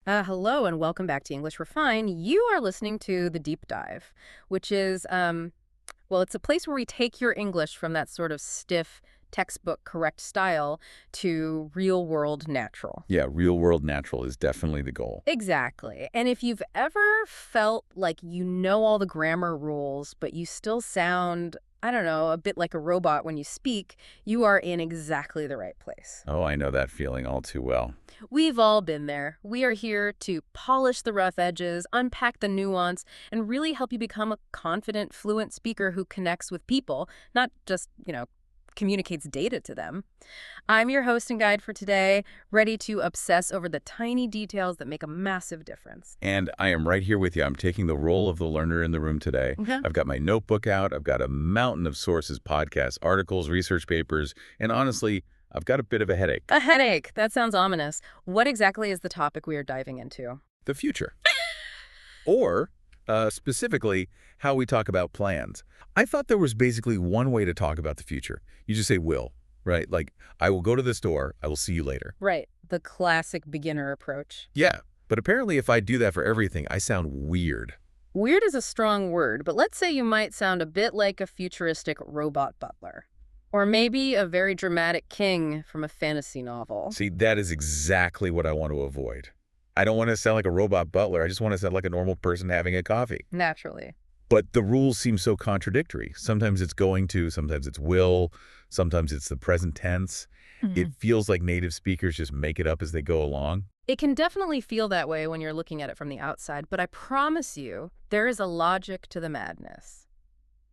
Hello and welcome back to English Refine. You are listening to The Deep Dive, which is, well, it's a place where we take your English from that sort of stiff, textbook correct style to real world natural. Yeah, real world natural is definitely the goal. Exactly. And if you've ever felt like you know all the grammar rules, but you still sound, I don't know, a bit like a robot when you speak, you are in exactly the right place. Oh, I know that feeling all too well. We've all been there. We are here to polish the rough edges, unpack the nuance, and really help you become a confident, fluent speaker who connects with people, not just, communicates data to them. I'm your host and guide for today, ready to obsess over the tiny details that make a massive difference. And I am right here with you. I'm taking the role of the learner in the room today. Okay. I've got my notebook out. I've got a mountain of sources, podcasts, articles, research papers, and honestly, I've got a bit of a headache. A headache. That sounds ominous. What exactly is the topic we are diving into? The future. Or, specifically, how we talk about plans. I thought there was basically one way to talk about the future. You just say will, right? Like, I will go to the store. I will see you later. Right. The classic beginner approach. Yeah, but apparently if I do that for everything, I sound weird. Weird is a strong word, but let's say you might sound a bit like a futuristic robot butler. Or maybe a very dramatic king from a fantasy novel. See, that is exactly what I want to avoid. I don't want to sound like a robot butler. I just want to sound like a normal person having a coffee. Naturally. But the rules seem so contradictory. Sometimes it's going to, sometimes it's will, sometimes it's the present tense. It feels like native speakers just make it up as they go along. It can definitely feel that way when you're looking at it from the outside, but I promise you, there is a logic to the madness.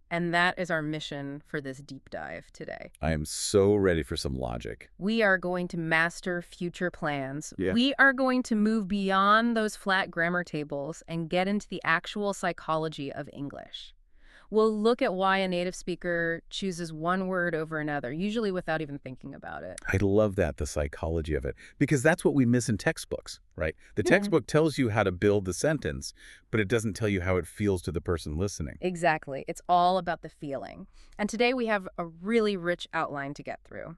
And that is our mission for this deep dive today. I am so ready for some logic. We are going to master future plans. Yeah. We are going to move beyond those flat grammar tables and get into the actual psychology of English. We'll look at why a native speaker chooses one word over another, usually without even thinking about it. I love that, the psychology of it, because that's what we miss in textbooks, right? The Yeah. textbook tells you how to build the sentence, but it doesn't tell you how it feels to the person listening. Exactly. It's all about the feeling. And today we have a really rich outline to get through.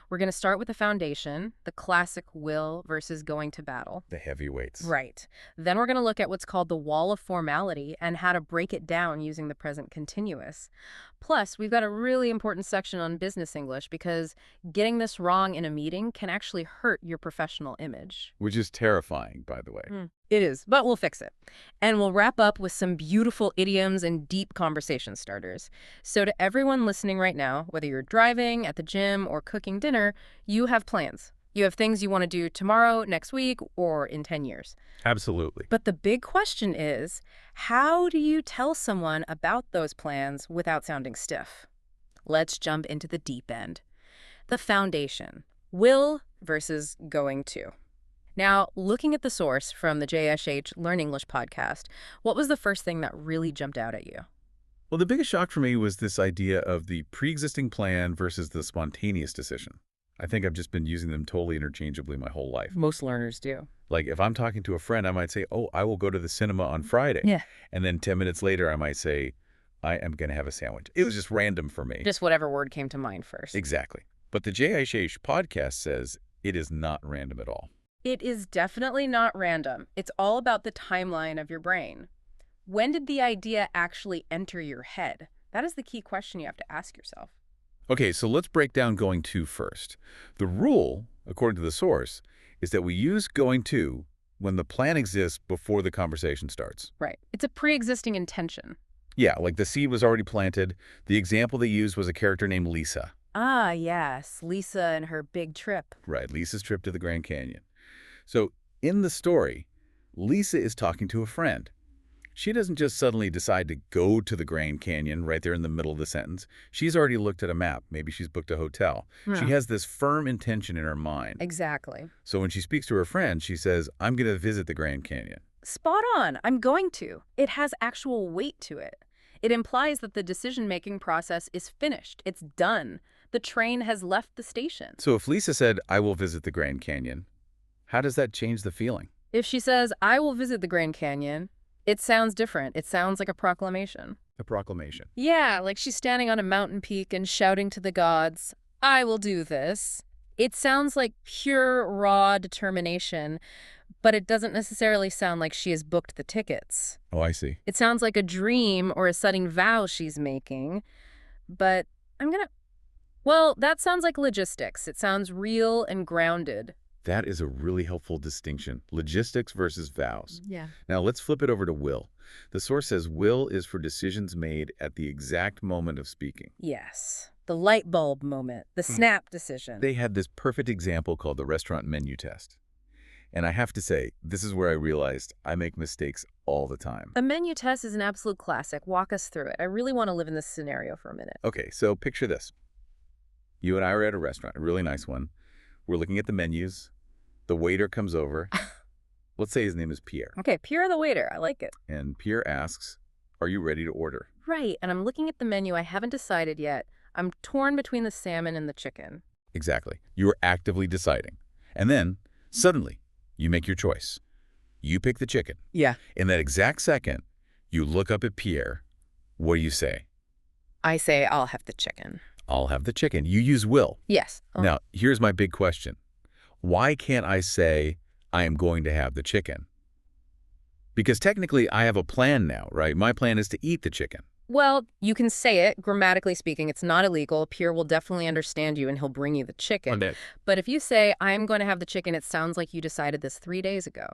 We're going to start with the foundation, the classic will versus going to battle. The heavyweights. Right. Then we're going to look at what's called the wall of formality and how to break it down using the present continuous. Plus, we've got a really important section on business English because getting this wrong in a meeting can actually hurt your professional image. Which is terrifying, by the way. It is, but we'll fix it. And we'll wrap up with some beautiful idioms and deep conversation starters. So to everyone listening right now, whether you're driving, at the gym, or cooking dinner, you have plans. You have things you want to do tomorrow, next week, or in 10 years. Absolutely. But the big question is, how do you tell someone about those plans without sounding stiff? Let's jump into the deep end. The foundation. Will versus going to. Now, looking at the source from the JSH Learn English podcast, what was the first thing that really jumped out at you? Well, the biggest shock for me was this idea of the pre-existing plan versus the spontaneous decision. I think I've just been using them totally interchangeably my whole life. Most learners do. Like if I'm talking to a friend, I might say, oh, I will go to the cinema on Friday. Yeah. And then 10 minutes later, I might say, I am going to have a sandwich. It was just random for me. Just whatever word came to mind first. Exactly. But the JIH podcast says it is not random at all. It is definitely not random. It's all about the timeline of your brain. When did the idea actually enter your head? That is the key question you have to ask yourself. Okay, so let's break down going to first. The rule, according to the source, is that we use going to when the plan exists before the conversation starts. Right. It's a pre-existing intention. Yeah, like the seed was already planted. The example they used was a character named Lisa. Ah, yes. Lisa and her big trip. Right, Lisa's trip to the Grand Canyon. So in the story, Lisa is talking to a friend. She doesn't just suddenly decide to go to the Grand Canyon right there in the middle of the sentence. She's already looked at a map. Maybe she's booked a hotel. She has this firm intention in her mind. Exactly. So when she speaks to her friend, she says, I'm going to visit the Grand Canyon. Spot on. I'm going to. It has actual weight to it. It implies that the decision-making process is finished. It's done. The train has left the station. So if Lisa said, I will visit the Grand Canyon, how does that change the feeling? If she says, I will visit the Grand Canyon, it sounds different. It sounds like a proclamation. A proclamation. Yeah, like she's standing on a mountain peak and shouting to the gods, I will do this. It sounds like pure, raw determination, but it doesn't necessarily sound like she has booked the tickets. Oh, I see. It sounds like a dream or a sudden vow she's making, but I'm gonna... Well, that sounds like logistics. It sounds real and grounded. That is a really helpful distinction. Logistics versus vows. Yeah. Now let's flip it over to will. The source says will is for decisions made at the exact moment of speaking. Yes. The light bulb moment, the snap decision. They had this perfect example called the restaurant menu test. And I have to say, this is where I realized I make mistakes all the time. A menu test is an absolute classic. Walk us through it. I really want to live in this scenario for a minute. Okay, so picture this. You and I are at a restaurant, a really nice one. We're looking at the menus. The waiter comes over. Let's say his name is Pierre. Okay, Pierre the waiter. I like it. And Pierre asks, "Are you ready to order?" Right, and I'm looking at the menu. I haven't decided yet. I'm torn between the salmon and the chicken. Exactly. You are actively deciding. And then, suddenly, you make your choice. You pick the chicken. Yeah. In that exact second, you look up at Pierre. What do you say? I say I'll have the chicken. I'll have the chicken. You use will. Yes. Now, here's my big question. Why can't I say I am going to have the chicken? Because technically, I have a plan now, right? My plan is to eat the chicken. Well, you can say it. Grammatically speaking, it's not illegal. Pierre will definitely understand you and he'll bring you the chicken. But if you say, I'm going to have the chicken, it sounds like you decided this 3 days ago.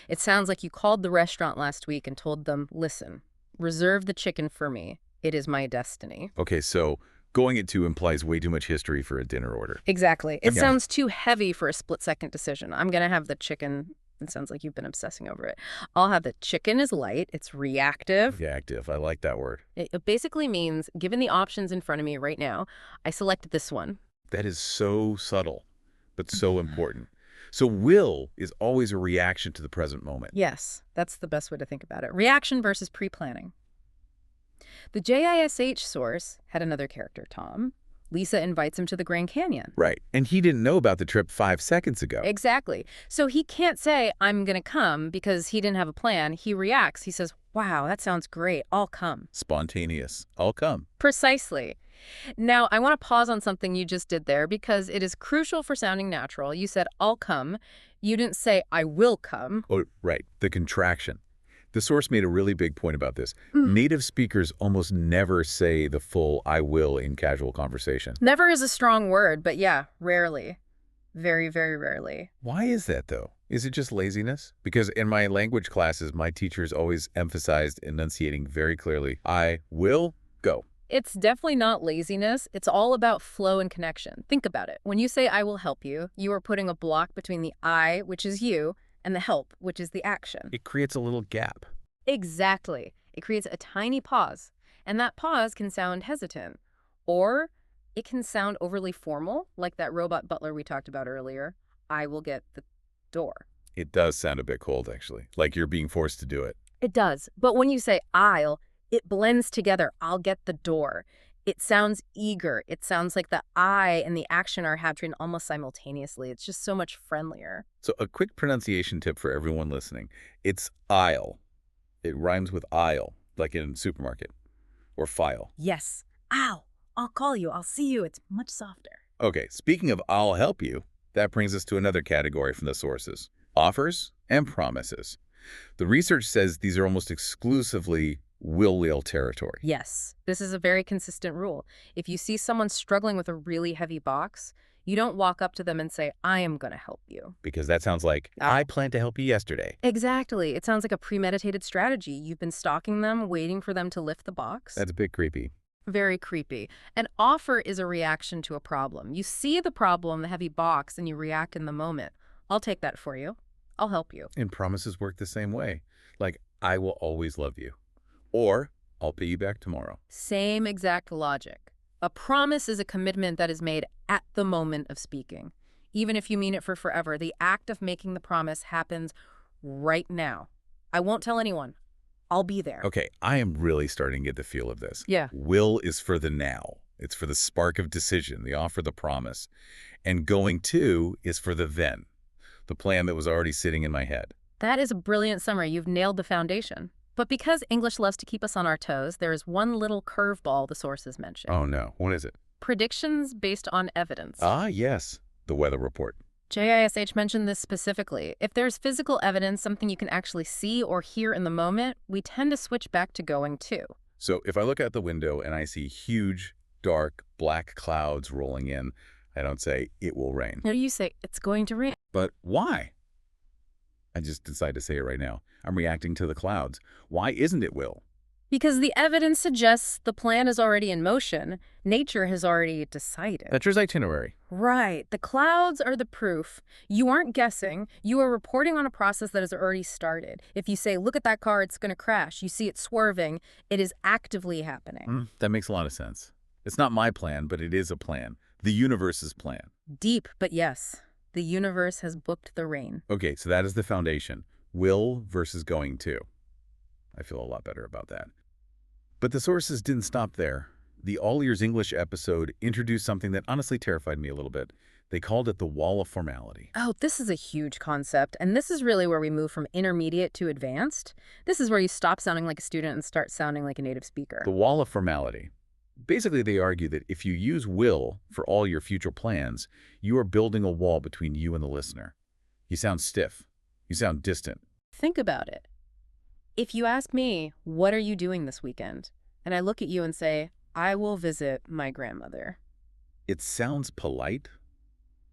It sounds like you called the restaurant last week and told them, listen, reserve the chicken for me. It is my destiny. Okay, so going at two implies way too much history for a dinner order. Exactly. It Okay. sounds too heavy for a split-second decision. I'm going to have the chicken. It sounds like you've been obsessing over it. I'll have the chicken is light. It's reactive. Reactive. I like that word. It basically means, given the options in front of me right now, I selected this one. That is so subtle, but so important. So will is always a reaction to the present moment. Yes, that's the best way to think about it. Reaction versus pre-planning. The JISH source had another character, Tom. Lisa invites him to the Grand Canyon. Right. And he didn't know about the trip 5 seconds ago. Exactly. So he can't say, I'm going to come, because he didn't have a plan. He reacts. He says, wow, that sounds great. I'll come. Spontaneous. I'll come. Precisely. Now, I want to pause on something you just did there because it is crucial for sounding natural. You said, I'll come. You didn't say, I will come. Oh, right. The contraction. The source made a really big point about this. Native speakers almost never say the full I will in casual conversation. Never is a strong word, but yeah, rarely. Very, very rarely. Why is that, though? Is it just laziness? Because in my language classes, my teachers always emphasized enunciating very clearly, I will go. It's definitely not laziness. It's all about flow and connection. Think about it. When you say I will help you, you are putting a block between the I, which is you, and the help, which is the action. It creates a little gap. Exactly. It creates a tiny pause, and that pause can sound hesitant, or it can sound overly formal, like that robot butler we talked about earlier. I will get the door. It does sound a bit cold, actually, like you're being forced to do it. It does. But when you say I'll, it blends together. I'll get the door. It sounds eager. It sounds like the I and the action are happening almost simultaneously. It's just so much friendlier. So a quick pronunciation tip for everyone listening. It's aisle. It rhymes with aisle, like in a supermarket, or file. Yes. I'll call you. I'll see you. It's much softer. Okay, speaking of I'll help you, that brings us to another category from the sources, offers and promises. The research says these are almost exclusively will territory. Yes. This is a very consistent rule. If you see someone struggling with a really heavy box, you don't walk up to them and say, I am going to help you. Because that sounds like, I planned to help you yesterday. Exactly. It sounds like a premeditated strategy. You've been stalking them, waiting for them to lift the box. That's a bit creepy. Very creepy. An offer is a reaction to a problem. You see the problem, the heavy box, and you react in the moment. I'll take that for you. I'll help you. And promises work the same way. Like, I will always love you. Or, I'll pay you back tomorrow. Same exact logic. A promise is a commitment that is made at the moment of speaking. Even if you mean it for forever, the act of making the promise happens right now. I won't tell anyone. I'll be there. Okay, I am really starting to get the feel of this. Yeah. Will is for the now. It's for the spark of decision, the offer, the promise. And going to is for the then, the plan that was already sitting in my head. That is a brilliant summary. You've nailed the foundation. But because English loves to keep us on our toes, there is one little curveball the sources mention. Oh no, what is it? Predictions based on evidence. Ah, yes, the weather report. JISH mentioned this specifically. If there's physical evidence, something you can actually see or hear in the moment, we tend to switch back to going to. So if I look out the window and I see huge, dark, black clouds rolling in, I don't say, it will rain. No, you say, it's going to rain. But why? I just decide to say it right now. I'm reacting to the clouds. Why isn't it will? Because the evidence suggests the plan is already in motion. Nature has already decided. Nature's itinerary. Right. The clouds are the proof. You aren't guessing. You are reporting on a process that has already started. If you say, look at that car, it's going to crash. You see it swerving. It is actively happening. That makes a lot of sense. It's not my plan, but it is a plan. The universe's plan. Deep, but yes. The universe has booked the rain. Okay, so that is the foundation. Will versus going to. I feel a lot better about that. But the sources didn't stop there. The All Ears English episode introduced something that honestly terrified me a little bit. They called it the wall of formality. Oh, this is a huge concept, and this is really where we move from intermediate to advanced. This is where you stop sounding like a student and start sounding like a native speaker. The wall of formality. Basically, they argue that if you use will for all your future plans, you are building a wall between you and the listener. You sound stiff. You sound distant. Think about it. If you ask me, what are you doing this weekend? And I look at you and say, I will visit my grandmother. It sounds polite,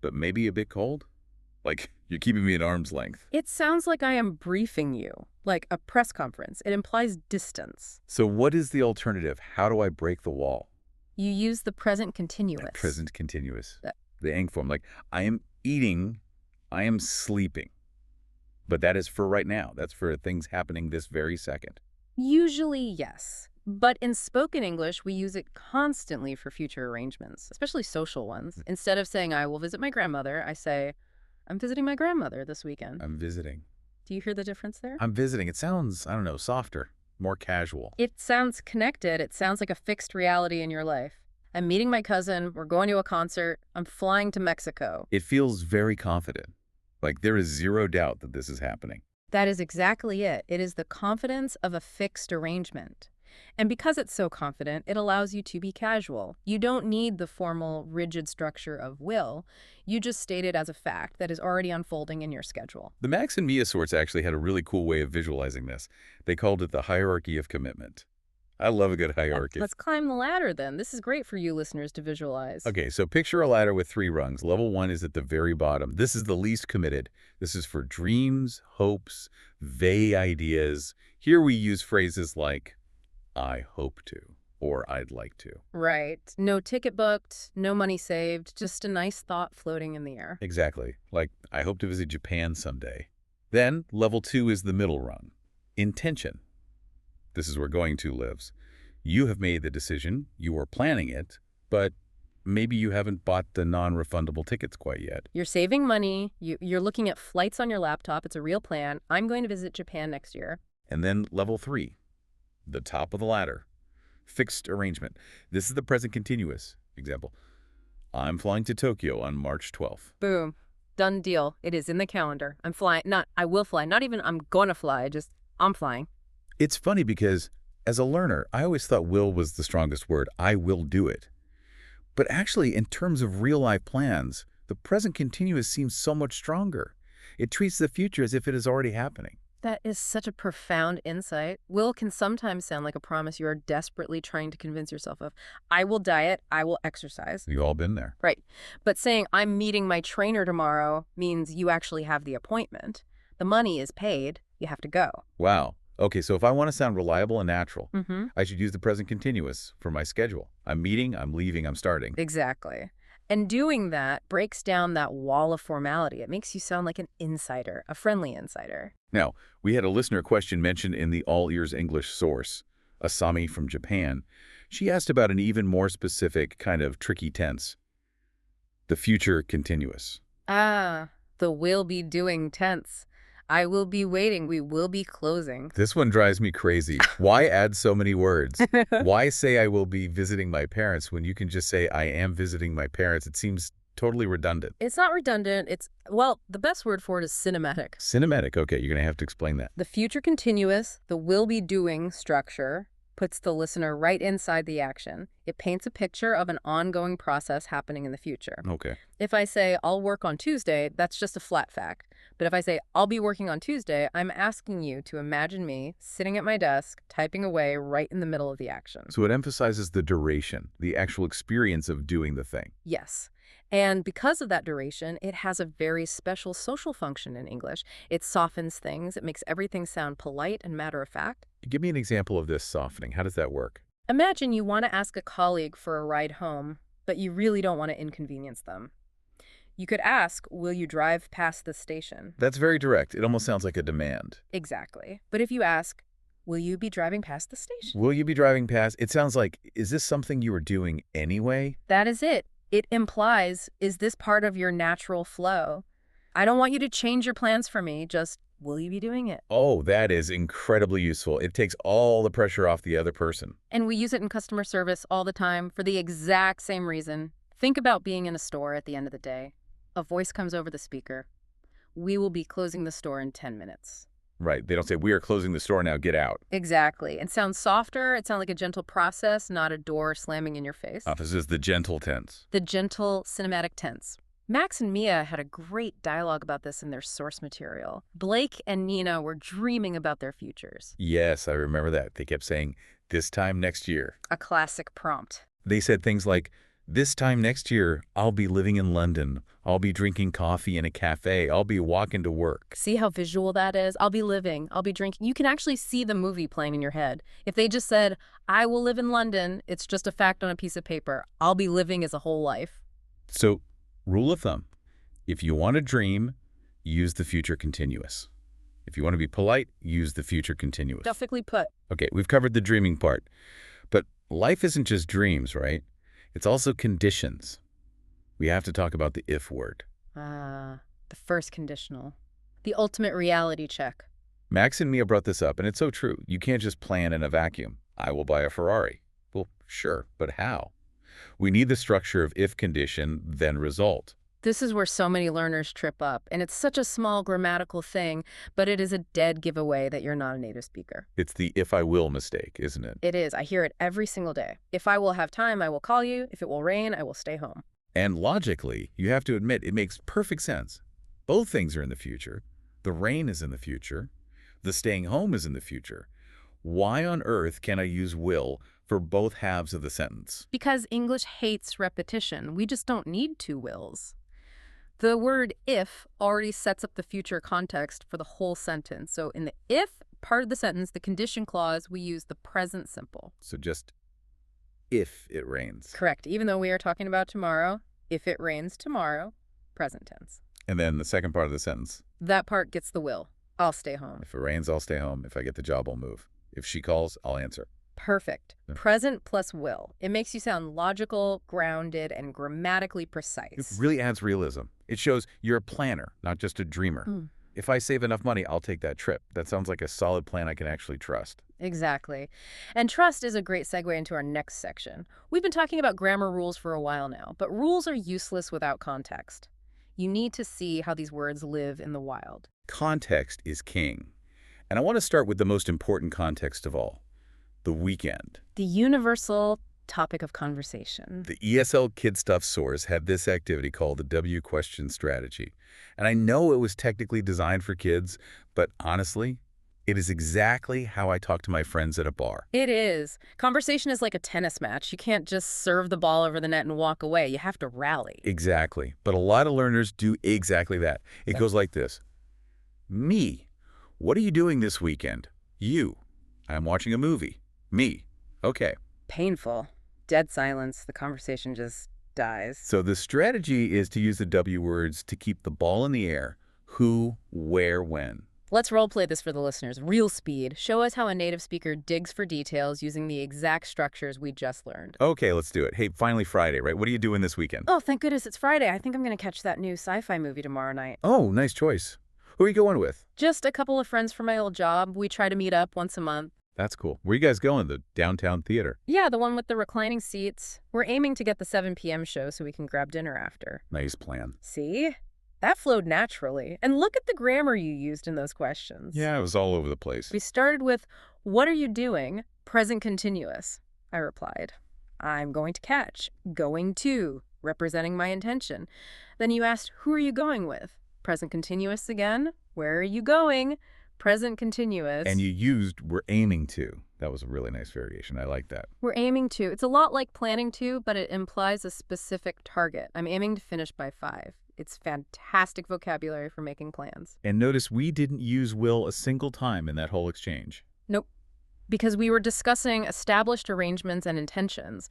but maybe a bit cold. Like you're keeping me at arm's length. It sounds like I am briefing you, like a press conference. It implies distance. So what is the alternative? How do I break the wall? You use the present continuous. Present continuous. The ing form. Like I am eating, I am sleeping. But that is for right now. That's for things happening this very second. Usually, yes. But in spoken English, we use it constantly for future arrangements, especially social ones. Instead of saying, I will visit my grandmother, I say, I'm visiting my grandmother this weekend. I'm visiting. Do you hear the difference there? I'm visiting. It sounds, I don't know, softer, more casual. It sounds connected. It sounds like a fixed reality in your life. I'm meeting my cousin. We're going to a concert. I'm flying to Mexico. It feels very confident. Like there is zero doubt that this is happening. That is exactly it. It is the confidence of a fixed arrangement. And because it's so confident, it allows you to be casual. You don't need the formal, rigid structure of will. You just state it as a fact that is already unfolding in your schedule. The Max and Mia sorts actually had a really cool way of visualizing this. They called it the hierarchy of commitment. I love a good hierarchy. Let's climb the ladder then. This is great for you listeners to visualize. Okay, so picture a ladder with 3 rungs. Level 1 is at the very bottom. This is the least committed. This is for dreams, hopes, vague ideas. Here we use phrases like, I hope to, or I'd like to. Right. No ticket booked, no money saved, just a nice thought floating in the air. Exactly. Like, I hope to visit Japan someday. Then, level 2 is the middle rung. Intention. This is where going to lives. You have made the decision, you are planning it, but maybe you haven't bought the non-refundable tickets quite yet. You're saving money, you're looking at flights on your laptop, it's a real plan. I'm going to visit Japan next year. And then level 3, the top of the ladder. Fixed arrangement. This is the present continuous. Example, I'm flying to Tokyo on March 12th. Boom. Done deal. It is in the calendar. I'm flying. Not I will fly. Not even I'm going to fly. Just I'm flying. It's funny because as a learner, I always thought will was the strongest word. I will do it. But actually, in terms of real-life plans, the present continuous seems so much stronger. It treats the future as if it is already happening. That is such a profound insight. Will can sometimes sound like a promise you are desperately trying to convince yourself of. I will diet, I will exercise. You've all been there. Right. But saying I'm meeting my trainer tomorrow means you actually have the appointment. The money is paid. You have to go. Wow. Okay, so if I want to sound reliable and natural, Mm-hmm. I should use the present continuous for my schedule. I'm meeting, I'm leaving, I'm starting. Exactly. And doing that breaks down that wall of formality. It makes you sound like an insider, a friendly insider. Now, we had a listener question mentioned in the All Ears English source, Asami from Japan. She asked about an even more specific kind of tricky tense, the future continuous. Ah, the will be doing tense. I will be waiting. We will be closing. This one drives me crazy. Why add so many words? Why say I will be visiting my parents when you can just say I am visiting my parents? It seems totally redundant. It's not redundant. Well, the best word for it is cinematic. Cinematic. Okay, you're going to have to explain that. The future continuous, the will be doing structure, puts the listener right inside the action. It paints a picture of an ongoing process happening in the future. Okay. If I say, I'll work on Tuesday, that's just a flat fact. But if I say, I'll be working on Tuesday, I'm asking you to imagine me sitting at my desk, typing away right in the middle of the action. So it emphasizes the duration, the actual experience of doing the thing. Yes. And because of that duration, it has a very special social function in English. It softens things. It makes everything sound polite and matter of fact. Give me an example of this softening. How does that work? Imagine you want to ask a colleague for a ride home, but you really don't want to inconvenience them. You could ask, will you drive past the station? That's very direct. It almost sounds like a demand. Exactly. But if you ask, will you be driving past the station? Will you be driving past? It sounds like, is this something you were doing anyway? That is it. It implies, is this part of your natural flow? I don't want you to change your plans for me, just will you be doing it? Oh, that is incredibly useful. It takes all the pressure off the other person. And we use it in customer service all the time for the exact same reason. Think about being in a store at the end of the day. A voice comes over the speaker. We will be closing the store in 10 minutes. Right. They don't say, we are closing the store now, get out. Exactly. It sounds softer. It sounds like a gentle process, not a door slamming in your face. This is the gentle tense. The gentle cinematic tense. Max and Mia had a great dialogue about this in their source material. Blake and Nina were dreaming about their futures. Yes, I remember that. They kept saying, this time next year. A classic prompt. They said things like, this time next year, I'll be living in London. I'll be drinking coffee in a cafe. I'll be walking to work. See how visual that is? I'll be living. I'll be drinking. You can actually see the movie playing in your head. If they just said, I will live in London, it's just a fact on a piece of paper. I'll be living as a whole life. So, rule of thumb, if you want to dream, use the future continuous. If you want to be polite, use the future continuous. Perfectly put. Okay, we've covered the dreaming part. But life isn't just dreams, right? It's also conditions. We have to talk about the if word. The first conditional. The ultimate reality check. Max and Mia brought this up, and it's so true. You can't just plan in a vacuum. I will buy a Ferrari. Well, sure, but how? We need the structure of if condition, then result. This is where so many learners trip up, and it's such a small grammatical thing, but it is a dead giveaway that you're not a native speaker. It's the if I will mistake, isn't it? It is. I hear it every single day. If I will have time, I will call you. If it will rain, I will stay home. And logically, you have to admit, it makes perfect sense. Both things are in the future. The rain is in the future. The staying home is in the future. Why on earth can I use will for both halves of the sentence? Because English hates repetition. We just don't need two wills. The word if already sets up the future context for the whole sentence. So in the if part of the sentence, the condition clause, we use the present simple. So just if it rains. Correct. Even though we are talking about tomorrow, if it rains tomorrow, present tense. And then the second part of the sentence. That part gets the will. I'll stay home. If it rains, I'll stay home. If I get the job, I'll move. If she calls, I'll answer. Perfect. Yeah. Present plus will. It makes you sound logical, grounded, and grammatically It precise. really adds realism. It shows you're a planner, not just a dreamer. If I save enough money, I'll take that trip. That sounds like a solid plan I can actually trust. Exactly. And trust is a great segue into our next section. We've been talking about grammar rules for a while now, but rules are useless without context. You need to see how these words live in the wild. Context is king. And I want to start with the most important context of all, the weekend. The universal topic of conversation. The ESL Kid Stuff source had this activity called the W question strategy. And I know it was technically designed for kids, but honestly, it is exactly how I talk to my friends at a bar. It is. Conversation is like a tennis match. You can't just serve the ball over the net and walk away. You have to rally. Exactly. But a lot of learners do exactly that. It goes like this. Me. What are you doing this weekend? You. I'm watching a movie. Me. Okay. Painful. Dead silence. The conversation just dies. So the strategy is to use the W words to keep the ball in the air. Who, where, when. Let's role play this for the listeners. Real speed. Show us how a native speaker digs for details using the exact structures we just learned. Okay, let's do it. Hey, finally Friday, right? What are you doing this weekend? Oh, thank goodness it's Friday. I think I'm going to catch that new sci-fi movie tomorrow night. Oh, nice choice. Who are you going with? Just a couple of friends from my old job. We try to meet up once a month. That's cool. Where are you guys going? The downtown theater? Yeah, the one with the reclining seats. We're aiming to get the 7 p.m. show so we can grab dinner after. Nice plan. See? That flowed naturally. And look at the grammar you used in those questions. Yeah, it was all over the place. We started with, what are you doing? Present continuous, I replied. I'm going to catch. Going to, representing my intention. Then you asked, who are you going with? Present continuous again. Where are you going? Present And continuous. you used "we're aiming to." That was a really nice variation. I like that. We're aiming to. It's a lot like planning to, but it implies a specific target. I'm aiming to finish by 5. It's fantastic vocabulary for making plans. And notice we didn't use "will" a single time in that whole exchange. Nope. Because we were discussing established arrangements and intentions.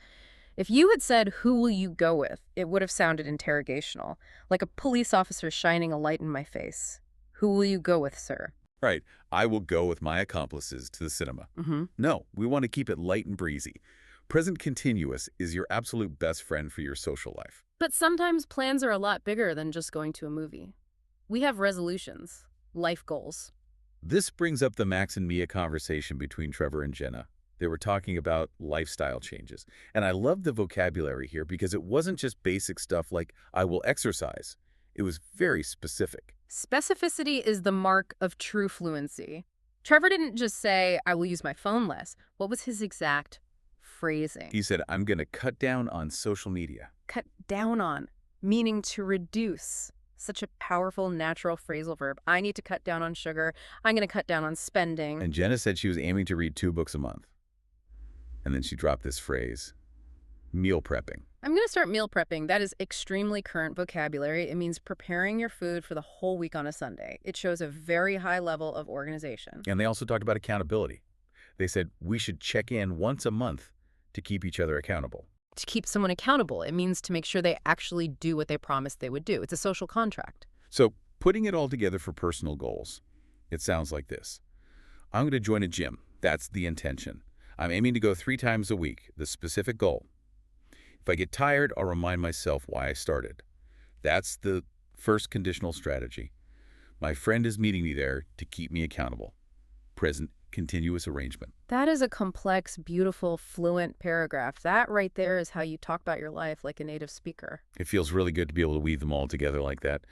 If you had said, who will you go with, it would have sounded interrogational, like a police officer shining a light in my face. Who will you go with, sir? Right. I will go with my accomplices to the cinema. Mm-hmm. No, we want to keep it light and breezy. Present continuous is your absolute best friend for your social life. But sometimes plans are a lot bigger than just going to a movie. We have resolutions, life goals. This brings up the Max and Mia conversation between Trevor and Jenna. They were talking about lifestyle changes. And I love the vocabulary here because it wasn't just basic stuff like, I will exercise. It was very specific. Specificity is the mark of true fluency. Trevor didn't just say, I will use my phone less. What was his exact phrasing? He said, I'm going to cut down on social media. Cut down on, meaning to reduce. Such a powerful, natural phrasal verb. I need to cut down on sugar. I'm going to cut down on spending. And Jenna said she was aiming to read 2 books a month. And then she dropped this phrase, meal prepping. I'm going to start meal prepping. That is extremely current vocabulary. It means preparing your food for the whole week on a Sunday. It shows a very high level of organization. And they also talked about accountability. They said we should check in once a month to keep each other accountable. To keep someone accountable, it means to make sure they actually do what they promised they would do. It's a social contract. So putting it all together for personal goals, it sounds like this. I'm going to join a gym. That's the intention. I'm aiming to go 3 times a week, the specific goal. If I get tired, I'll remind myself why I started. That's the first conditional strategy. My friend is meeting me there to keep me accountable. Present continuous arrangement. That is a complex, beautiful, fluent paragraph. That right there is how you talk about your life like a native speaker. It feels really good to be able to weave them all together like that.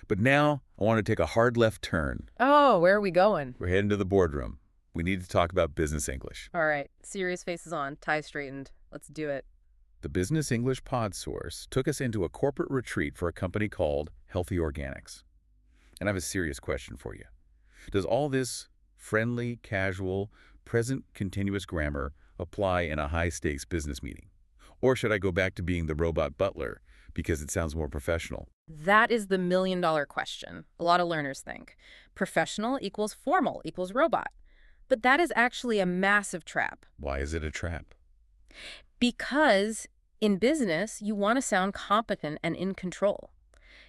But now I want to take a hard left turn. Oh, where are we going? We're heading to the boardroom. We need to talk about business English. All right, serious faces on, tie straightened. Let's do it. The Business English Pod Source took us into a corporate retreat for a company called Healthy Organics. And I have a serious question for you. Does all this friendly, casual, present continuous grammar apply in a high-stakes business meeting? Or should I go back to being the robot butler because it sounds more professional? That is the million-dollar question. A lot of learners think. Professional equals formal equals robot. But that is actually a massive trap. Why is it a trap? Because in business, you want to sound competent and in control.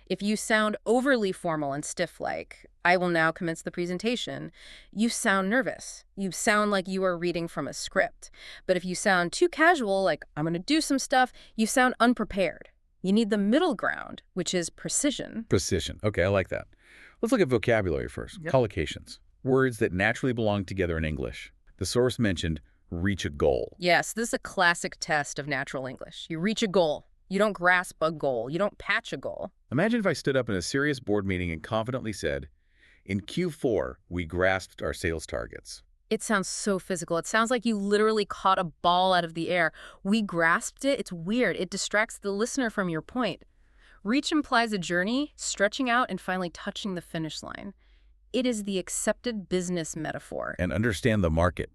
If you sound overly formal and stiff like, I will now commence the presentation, you sound nervous. You sound like you are reading from a script. But if you sound too casual, like I'm going to do some stuff, you sound unprepared. You need the middle ground, which is precision. Precision. Okay, I like that. Let's look at vocabulary first. Yep. Collocations. Words that naturally belong together in English. The source mentioned reach a goal. Yes, this is a classic test of natural English. You reach a goal. You don't grasp a goal. You don't patch a goal. Imagine if I stood up in a serious board meeting and confidently said, in Q4, we grasped our sales targets. It sounds so physical. It sounds like you literally caught a ball out of the air. We grasped it. It's weird. It distracts the listener from your point. Reach implies a journey, stretching out and finally touching the finish line. It is the accepted business metaphor. And understand the market,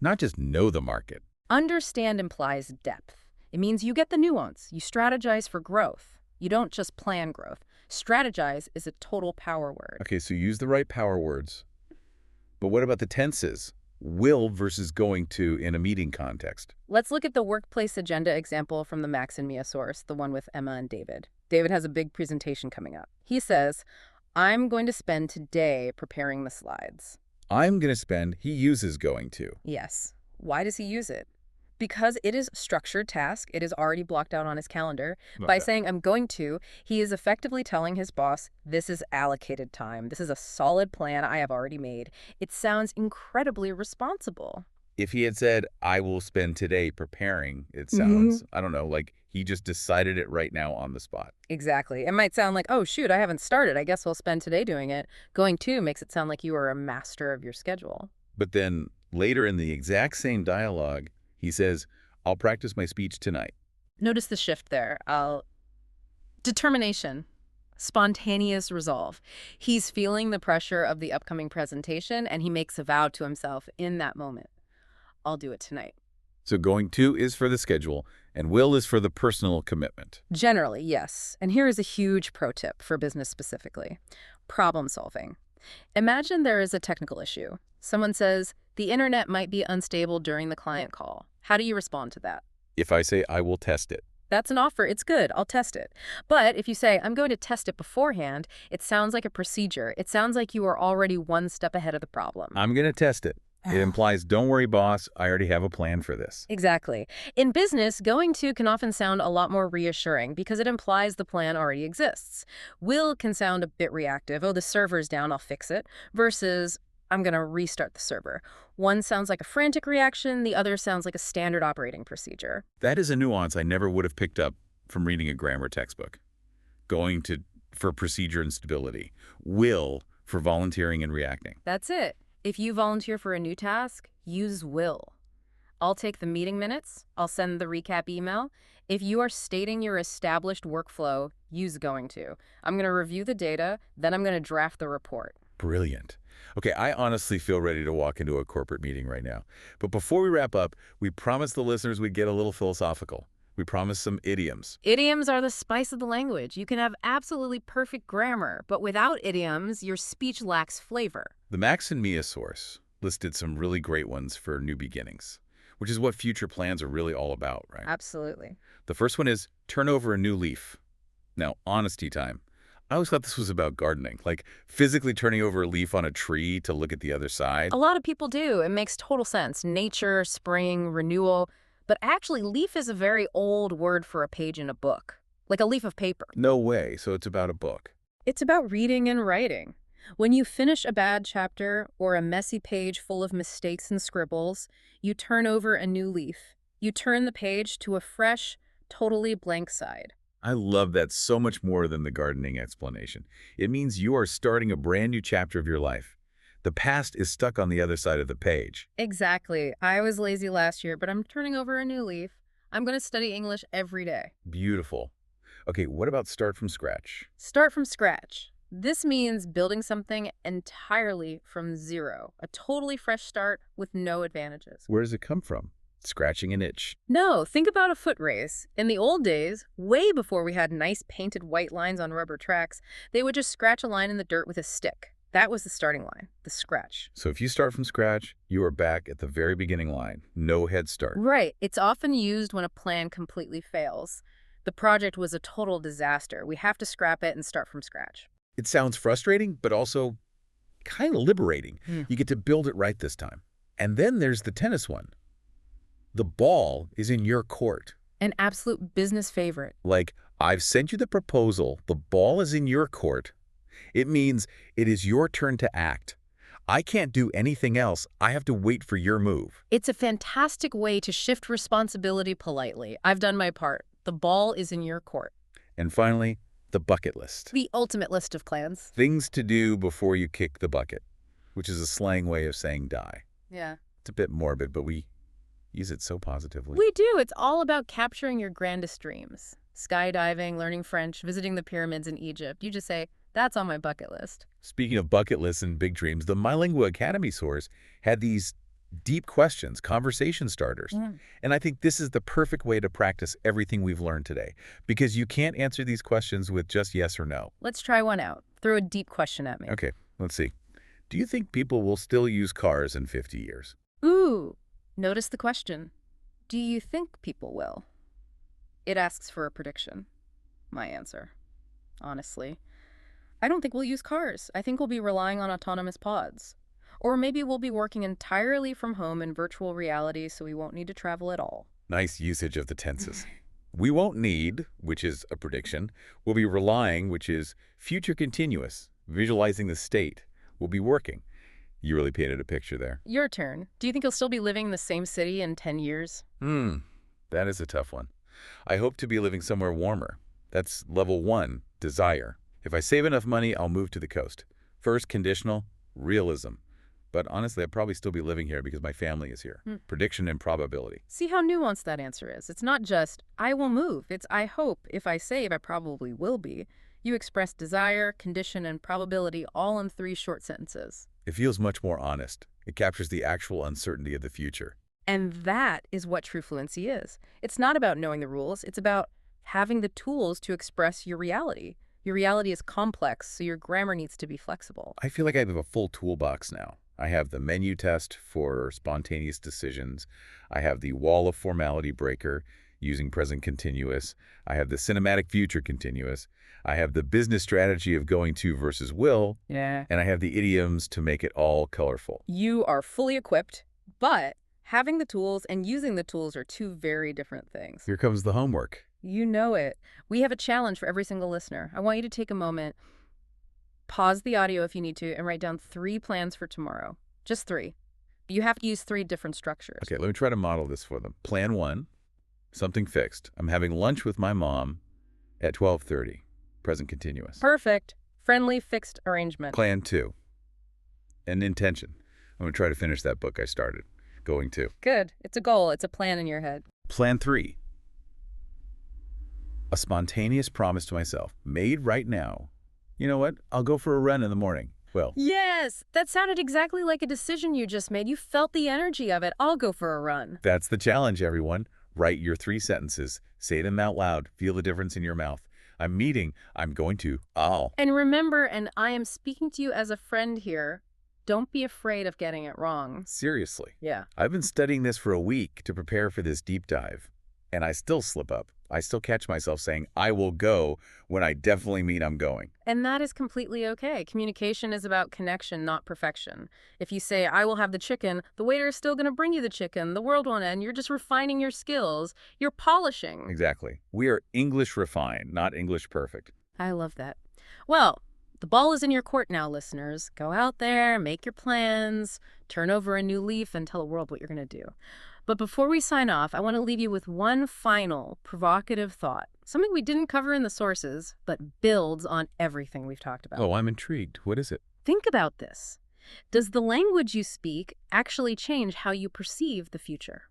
not just know the market. Understand implies depth. It means you get the nuance. You strategize for growth. You don't just plan growth. Strategize is a total power word. Okay, so use the right power words. But what about the tenses? Will versus going to in a meeting context. Let's look at the workplace agenda example from the Max and Mia source, the one with Emma and David. David has a big presentation coming up. He says, I'm going to spend today preparing the slides. I'm going to spend, he uses going to. Yes. Why does he use it? Because it is a structured task. It is already blocked out on his calendar. By saying I'm going to, he is effectively telling his boss, this is allocated time. This is a solid plan I have already made. It sounds incredibly responsible. If he had said, I will spend today preparing, it sounds, I don't know, like he just decided it right now on the spot. Exactly. It might sound like, oh, shoot, I haven't started. I guess I'll spend today doing it. Going to makes it sound like you are a master of your schedule. But then Later in the exact same dialogue, he says, I'll practice my speech tonight. Notice the shift there. Determination, spontaneous resolve. He's feeling the pressure of the upcoming presentation, and he makes a vow to himself in that moment. I'll do it tonight. So going to is for the schedule, and will is for the personal commitment. Generally, yes. And here is a huge pro tip for business specifically. Problem solving. Imagine there is a technical issue. Someone says, the internet might be unstable during the client call. How do you respond to that? If I say I will test it, That's an offer. It's good. I'll test it. But if you say, I'm going to test it beforehand, it sounds like a procedure. It sounds like you are already one step ahead of the problem. I'm going to test it. It implies, don't worry, boss, I already have a plan for this. Exactly. In business, going to can often sound a lot more reassuring because it implies the plan already exists. Will can sound a bit reactive. Oh, the server's down, I'll fix it. Versus, I'm going to restart the server. One sounds like a frantic reaction. The other sounds like a standard operating procedure. That is a nuance I never would have picked up from reading a grammar textbook. Going to for procedure and stability. Will for volunteering and reacting. That's it. If you volunteer for a new task, use will. I'll take the meeting minutes. I'll send the recap email. If you are stating your established workflow, use going to. I'm going to review the data, then I'm going to draft the report. Brilliant. Okay, I honestly feel ready to walk into a corporate meeting right now. But before we wrap up, we promised the listeners we'd get a little philosophical. We promised some idioms. Idioms are the spice of the language. You can have absolutely perfect grammar, but without idioms, your speech lacks flavor. The Max and Mia source listed some really great ones for new beginnings, which is what future plans are really all about, right? Absolutely. The first one is turn over a new leaf. Now, honesty time. I always thought this was about gardening, like physically turning over a leaf on a tree to look at the other side. A lot of people do. It makes total sense. Nature, spring, renewal. But actually, leaf is a very old word for a page in a book, like a leaf of paper. No way, so it's about a book. It's about reading and writing. When you finish a bad chapter or a messy page full of mistakes and scribbles, you turn over a new leaf. You turn the page to a fresh, totally blank side. I love that so much more than the gardening explanation. It means you are starting a brand new chapter of your life. The past is stuck on the other side of the page. Exactly. I was lazy last year, but I'm turning over a new leaf. I'm going to study English every day. Beautiful. Okay, what about start from scratch? Start from scratch. This means building something entirely from zero, a totally fresh start with no advantages. Where does it come from? Scratching an itch. No, think about a foot race. In the old days, way before we had nice painted white lines on rubber tracks, they would just scratch a line in the dirt with a stick. That was the starting line, the scratch. So if you start from scratch, you are back at the very beginning line. No head start. Right. It's often used when a plan completely fails. The project was a total disaster. We have to scrap it and start from scratch. It sounds frustrating, but also kind of liberating. You get to build it right this time. And then there's the tennis one. The ball is in your court. An absolute business favorite. Like, I've sent you the proposal. The ball is in your court. It means it is your turn to act. I can't do anything else. I have to wait for your move. It's a fantastic way to shift responsibility politely. I've done my part. The ball is in your court. And finally, the bucket list. The ultimate list of plans. Things to do before you kick the bucket, which is a slang way of saying die. Yeah. It's a bit morbid, but we use it so positively. We do. It's all about capturing your grandest dreams. Skydiving, learning French, visiting the pyramids in Egypt. You just say, that's on my bucket list. Speaking of bucket lists and big dreams, the My Lingua Academy source had these deep questions, conversation starters. And I think this is the perfect way to practice everything we've learned today, because you can't answer these questions with just yes or no. Let's try one out. Throw a deep question at me. Okay, let's see. Do you think people will still use cars in 50 years? Ooh, notice the question. Do you think people will? It asks for a prediction. My answer. Honestly, I don't think we'll use cars. I think we'll be relying on autonomous pods. Or maybe we'll be working entirely from home in virtual reality so we won't need to travel at all. Nice usage of the tenses. We won't need, which is a prediction. We'll be relying, which is future continuous, visualizing the state. We'll be working. You really painted a picture there. Your turn. Do you think you'll still be living in the same city in 10 years? That is a tough one. I hope to be living somewhere warmer. That's level 1, desire. If I save enough money, I'll move to the coast. First, conditional, realism. but honestly, I'd probably still be living here because my family is here. Hmm. Prediction and probability. See how nuanced that answer is. It's not just, I will move. It's, I hope. If I save, I probably will be. You express desire, condition, and probability all in 3 short sentences. It feels much more honest. It captures the actual uncertainty of the future. And that is what true fluency is. It's not about knowing the rules. It's about having the tools to express your reality. Your reality is complex, so your grammar needs to be flexible. I feel like I have a full toolbox now. I have the menu test for spontaneous decisions. I have the wall of formality breaker using present continuous. I have the cinematic future continuous. I have the business strategy of going to versus will. Yeah. And I have the idioms to make it all colorful. You are fully equipped, but having the tools and using the tools are 2 very different things. Here comes the homework. You know it. We have a challenge for every single listener. I want you to take a moment, pause the audio if you need to, and write down 3 plans for tomorrow. Just 3. You have to use 3 different structures. Okay, let me try to model this for them. Plan 1, something fixed. I'm having lunch with my mom at 12:30. Present continuous. Perfect. Friendly, fixed arrangement. Plan 2, an intention. I'm going to try to finish that book I started. Going to. Good. It's a goal. It's a plan in your head. Plan 3, a spontaneous promise to myself, made right now. You know what? I'll go for a run in the morning. Well, Yes! That sounded exactly like a decision you just made. You felt the energy of it. I'll go for a run. that's the challenge, everyone. Write your 3 sentences. Say them out loud. Feel the difference in your mouth. I'm meeting. I'm going to. I'll. And remember, and I am speaking to you as a friend here, don't be afraid of getting it wrong. Seriously. Yeah. I've been studying this for a week to prepare for this deep dive, and I still slip up. I still catch myself saying, I will go, when I definitely mean I'm going. And that is completely okay. Communication is about connection, not perfection. If you say, I will have the chicken, the waiter is still going to bring you the chicken. The world won't end. You're just refining your skills. You're polishing. Exactly. We are English refined, not English perfect. I love that. Well, the ball is in your court now, listeners. Go out there, make your plans, turn over a new leaf, and tell the world what you're going to do. But before we sign off, I want to leave you with one final provocative thought, something we didn't cover in the sources, but builds on everything we've talked about. Oh, I'm intrigued. What is it? Think about this. Does the language you speak actually change how you perceive the future?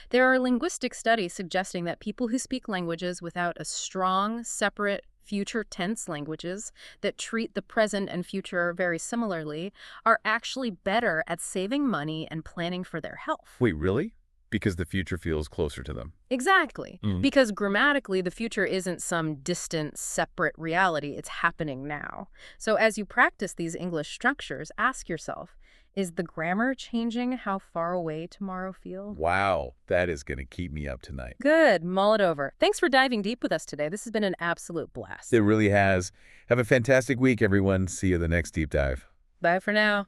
There are linguistic studies suggesting that people who speak languages without a strong, separate, future tense languages that treat the present and future very similarly are actually better at saving money and planning for their health. Wait, really? Because the future feels closer to them. Exactly. Mhm. Because grammatically, the future isn't some distant, separate reality. It's happening now. So as you practice these English structures, ask yourself, is the grammar changing how far away tomorrow feels? Wow, that is going to keep me up tonight. Good. Mull it over. Thanks for diving deep with us today. This has been an absolute blast. It really has. Have a fantastic week, everyone. See you the next deep dive. Bye for now.